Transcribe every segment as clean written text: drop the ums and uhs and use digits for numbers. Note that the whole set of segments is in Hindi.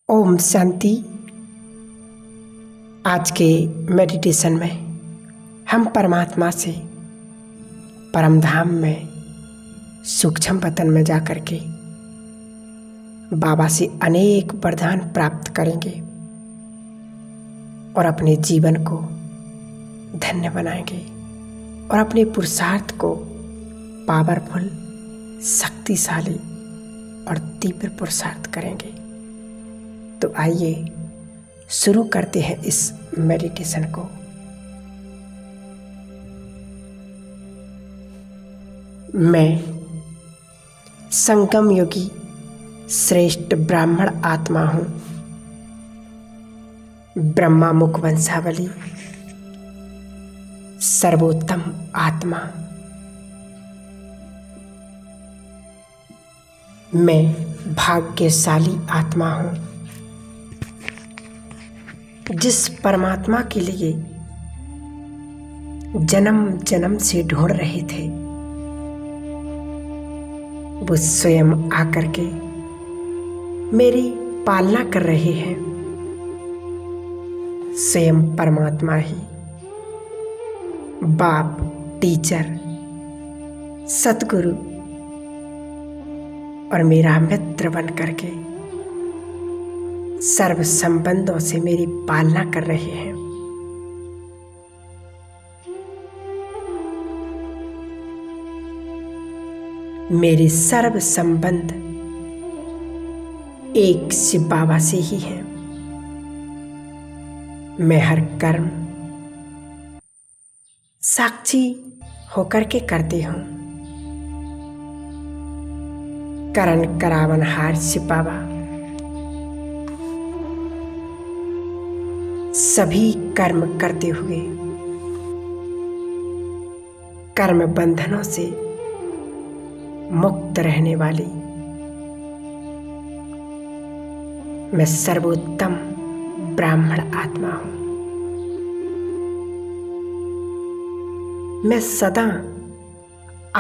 ओम शांति। आज के मेडिटेशन में हम परमात्मा से परम धाम में सूक्ष्म वतन में जाकर के बाबा से अनेक वरदान प्राप्त करेंगे और अपने जीवन को धन्य बनाएंगे और अपने पुरुषार्थ को पावरफुल, शक्तिशाली और तीव्र पुरुषार्थ करेंगे। तो आइए शुरू करते हैं इस मेडिटेशन को। मैं संगम योगी श्रेष्ठ ब्राह्मण आत्मा हूँ, ब्रह्मा मुख वंशावली सर्वोत्तम आत्मा। मैं भाग्यशाली आत्मा हूँ, जिस परमात्मा के लिए जन्म जन्म से ढूंढ रहे थे, वो स्वयं आकर के मेरी पालना कर रहे हैं। स्वयं परमात्मा ही बाप, टीचर, सतगुरु और मेरा मित्र बन करके सर्व संबंधों से मेरी पालना कर रहे हैं। मेरे सर्व संबंध एक शिव बाबा से ही है। मैं हर कर्म साक्षी होकर के करती हूँ। करण करावनहार शिव बाबा सभी कर्म करते हुए कर्म बंधनों से मुक्त रहने वाली मैं सर्वोत्तम ब्राह्मण आत्मा हूँ। मैं सदा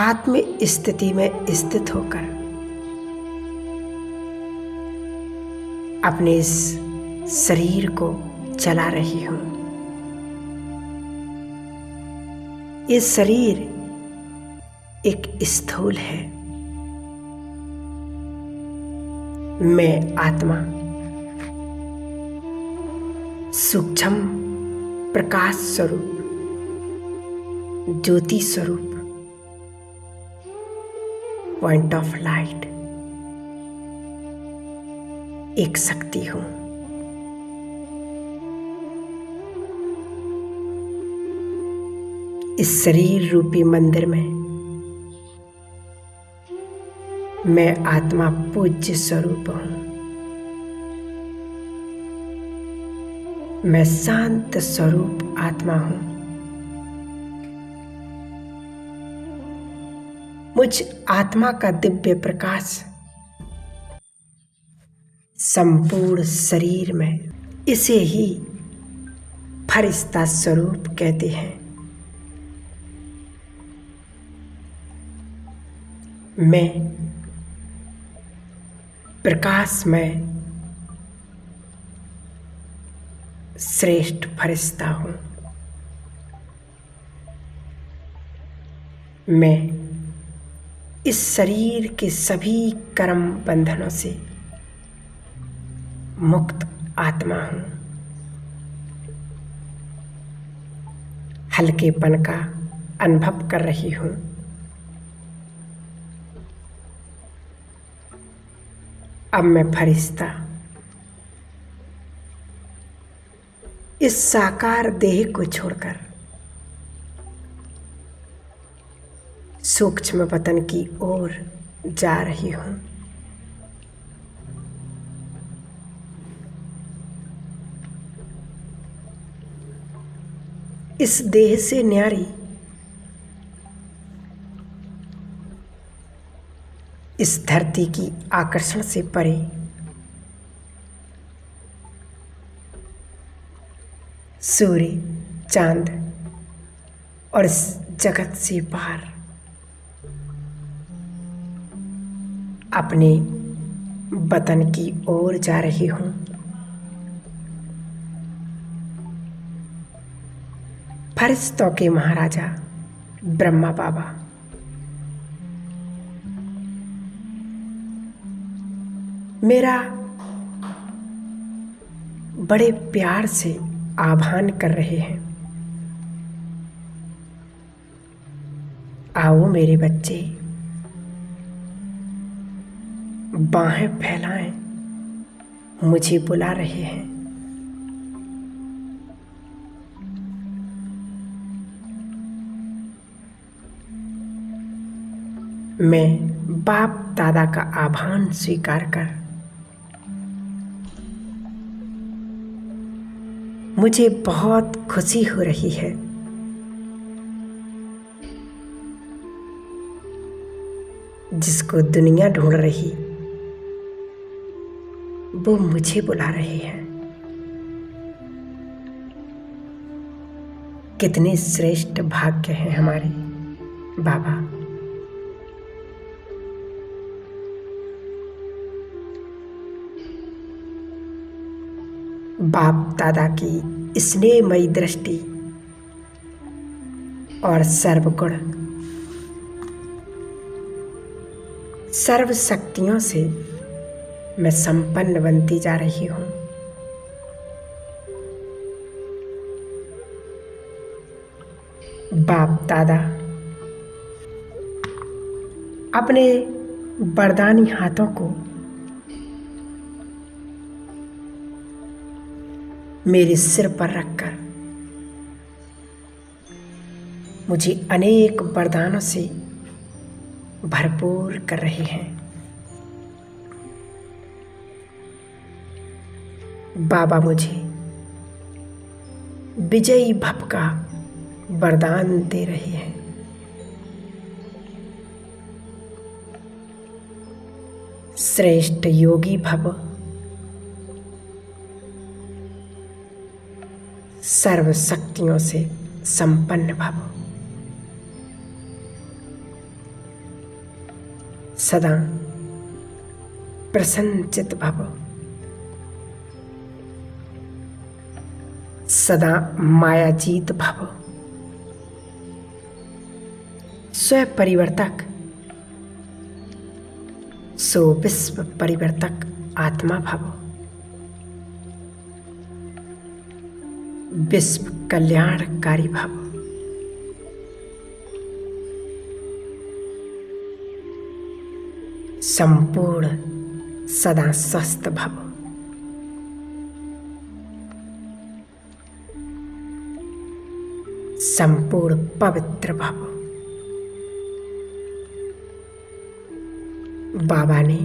आत्म स्थिति में स्थित होकर अपने इस शरीर को चला रही हूँ। ये शरीर एक स्थूल है। मैं आत्मा सूक्ष्म प्रकाश स्वरूप, ज्योति स्वरूप, पॉइंट ऑफ लाइट, एक शक्ति हूँ। इस शरीर रूपी मंदिर में मैं आत्मा पूज्य स्वरूप हूँ। मैं शांत स्वरूप आत्मा हूँ। मुझ आत्मा का दिव्य प्रकाश संपूर्ण शरीर में, इसे ही फरिश्ता स्वरूप कहते हैं। मैं प्रकाशमय श्रेष्ठ फरिश्ता हूँ। मैं इस शरीर के सभी कर्म बंधनों से मुक्त आत्मा हूँ। हल्केपन का अनुभव कर रही हूँ। अब मैं फरिश्ता इस साकार देह को छोड़कर सूक्ष्म वतन की ओर जा रही हूँ। इस देह से न्यारी इस धरती की आकर्षण से परे सूर्य, चांद और इस जगत से बाहर अपने वतन की ओर जा रही हूँ। फरिश्तों के महाराजा ब्रह्मा बाबा, मेरा बड़े प्यार से आह्वान कर रहे हैं, आओ मेरे बच्चे, बाहें फैलाएं, मुझे बुला रहे हैं। मैं बाप दादा का आह्वान स्वीकार कर मुझे बहुत खुशी हो रही है। जिसको दुनिया ढूंढ रही वो मुझे बुला रहे हैं। कितने श्रेष्ठ भाग्य हैं हमारे बाबा। बाप दादा की स्नेहमयी दृष्टि और सर्वगुण सर्व शक्तियों से मैं संपन्न बनती जा रही हूँ। बाप दादा अपने वरदानी हाथों को मेरे सिर पर रखकर मुझे अनेक वरदानों से भरपूर कर रहे हैं। बाबा मुझे विजयी भव का वरदान दे रहे हैं। श्रेष्ठ योगी भव, सर्व शक्तियों से संपन्न भव, सदा प्रसन्नचित भव, सदा मायाजीत भव, स्वयं परिवर्तक सो विश्व परिवर्तक आत्मा भव, विश्व कल्याणकारी भव, संपूर्ण सदा स्वस्थ भव, संपूर्ण पवित्र भव। बाबा ने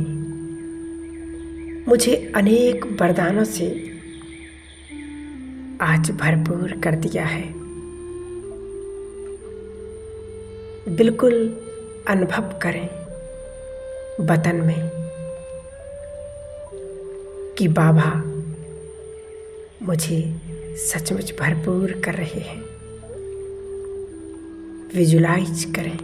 मुझे अनेक वरदानों से आज भरपूर कर दिया है। बिल्कुल अनुभव करें वतन में कि बाबा मुझे सचमुच भरपूर कर रहे हैं। विजुलाइज करें।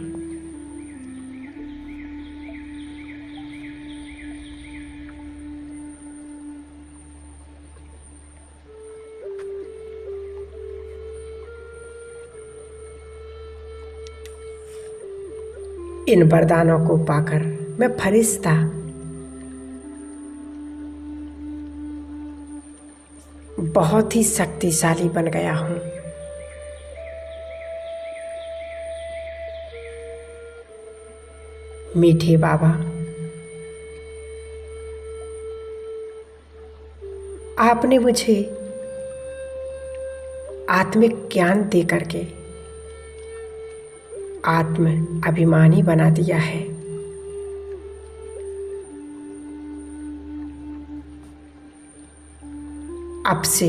इन वरदानों को पाकर मैं फरिश्ता बहुत ही शक्तिशाली बन गया हूँ। मीठे बाबा, आपने मुझे आत्मिक ज्ञान दे करके आत्म अभिमानी बना दिया है। अब से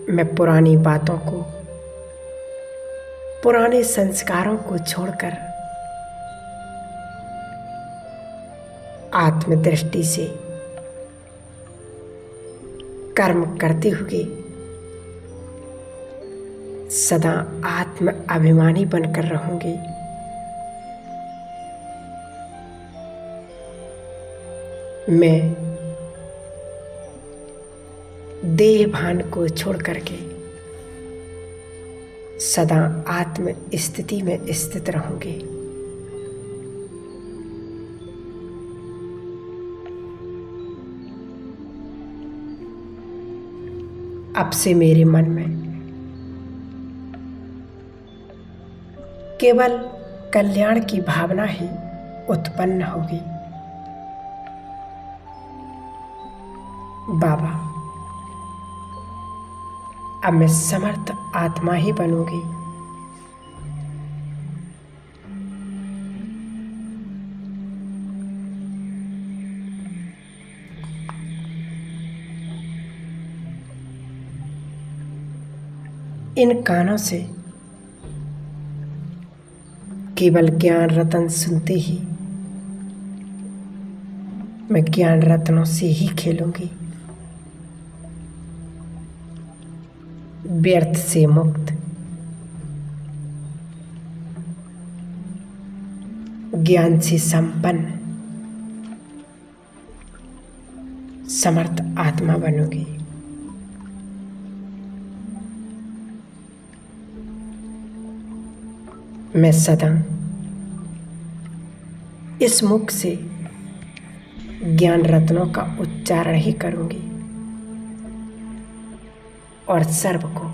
मैं पुरानी बातों को, पुराने संस्कारों को छोड़कर आत्मदृष्टि से कर्म करते हुए सदा आत्म अभिमानी बनकर रहूंगी। मैं देह भान को छोड़ करके सदा आत्म स्थिति में स्थित रहूंगी। अब से मेरे मन में केवल कल्याण की भावना ही उत्पन्न होगी। बाबा, अब मैं समर्थ आत्मा ही बनूंगी। इन कानों से केवल ज्ञान रतन सुनते ही मैं ज्ञान रत्नों से ही खेलूंगी। व्यर्थ से मुक्त, ज्ञान से संपन्न समर्थ आत्मा बनूंगी। मैं सदा इस मुख से ज्ञान रत्नों का उच्चारण ही करूंगी और सर्व को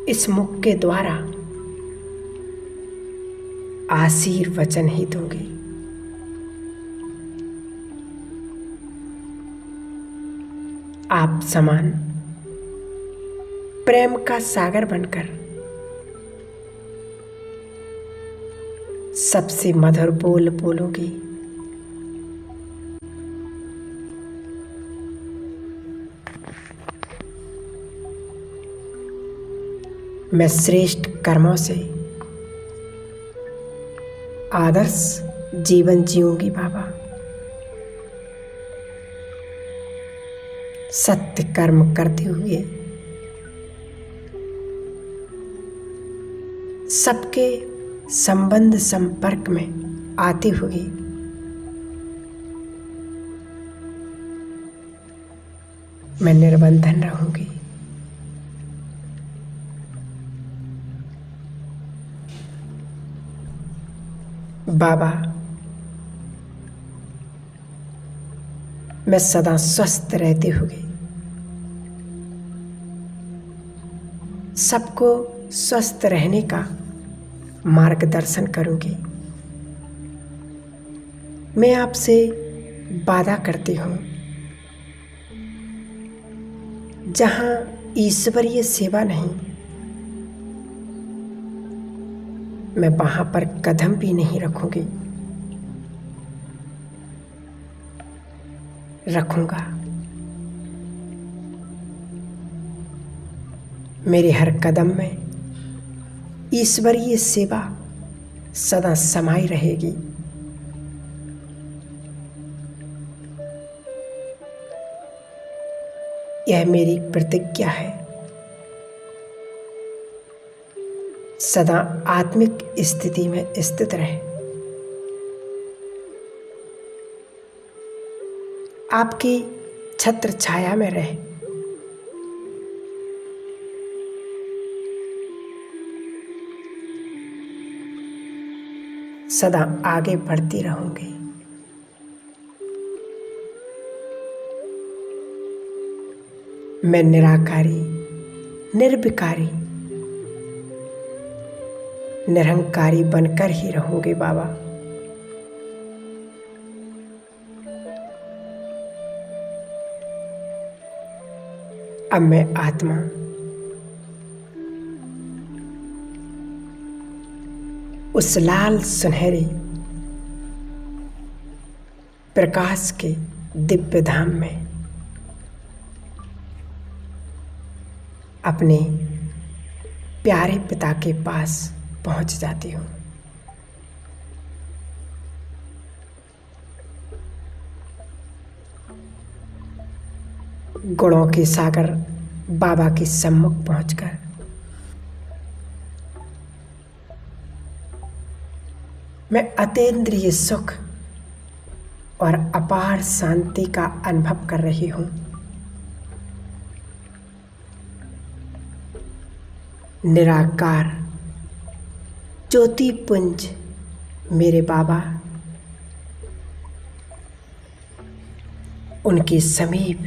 इस मुख के द्वारा आशीर्वचन ही दूंगी। आप समान प्रेम का सागर बनकर सबसे मधुर बोल बोलूंगी। मैं श्रेष्ठ कर्मों से आदर्श जीवन जीऊंगी बाबा। सत्य कर्म करते हुए सबके संबंध संपर्क में आती हुई मैं निर्बंधन रहूंगी। बाबा, मैं सदा स्वस्थ रहते हुए सबको स्वस्थ रहने का मार्गदर्शन करूंगी। मैं आपसे वादा करती हूं, जहां ईश्वरीय सेवा नहीं, मैं वहां पर कदम भी नहीं रखूंगी। रखूंगा। मेरे हर कदम में ईश्वरीय सेवा सदा समाई रहेगी। यह मेरी प्रतिज्ञा है। सदा आत्मिक स्थिति में स्थित रहे। आपकी छत्र छाया में रहे। सदा आगे बढ़ती रहूंगी। मैं निराकारी, निर्विकारी, निरहंकारी बनकर ही रहूंगी बाबा। अब मैं आत्मा उस लाल सुनहरे प्रकाश के दिव्य धाम में अपने प्यारे पिता के पास पहुंच जाती हूँ। गुणों के सागर बाबा के सम्मुख पहुंचकर मैं अतीन्द्रिय सुख और अपार शांति का अनुभव कर रही हूँ। निराकार ज्योतिपुंज मेरे बाबा, उनके समीप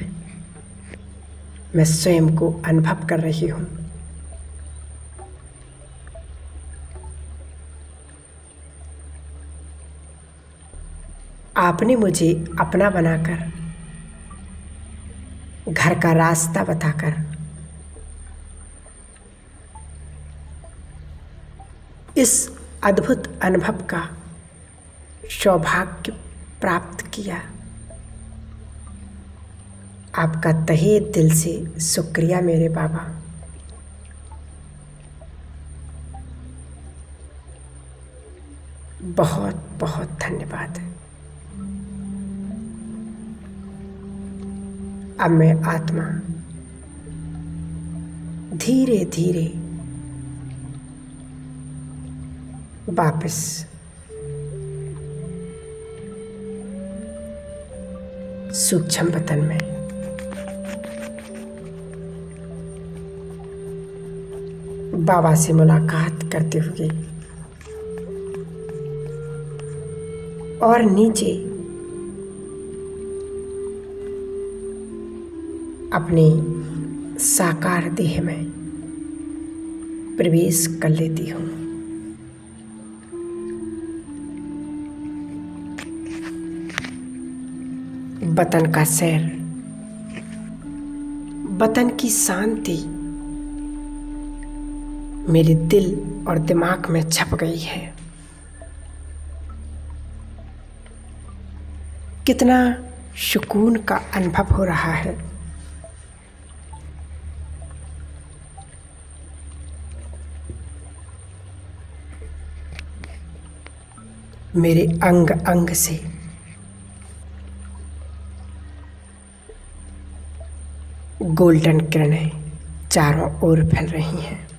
मैं स्वयं को अनुभव कर रही हूँ। आपने मुझे अपना बनाकर, घर का रास्ता बताकर इस अद्भुत अनुभव का सौभाग्य प्राप्त किया। आपका तहे दिल से शुक्रिया मेरे बाबा। बहुत बहुत धन्यवाद। अब मैं आत्मा धीरे धीरे वापस सूक्ष्म वतन में बाबा से मुलाकात करते हुए और नीचे अपने साकार देह में प्रवेश कर लेती हूँ। वतन का सैर, वतन की शांति मेरे दिल और दिमाग में छप गई है। कितना सुकून का अनुभव हो रहा है। मेरे अंग अंग से गोल्डन किरणें चारों ओर फैल रही हैं।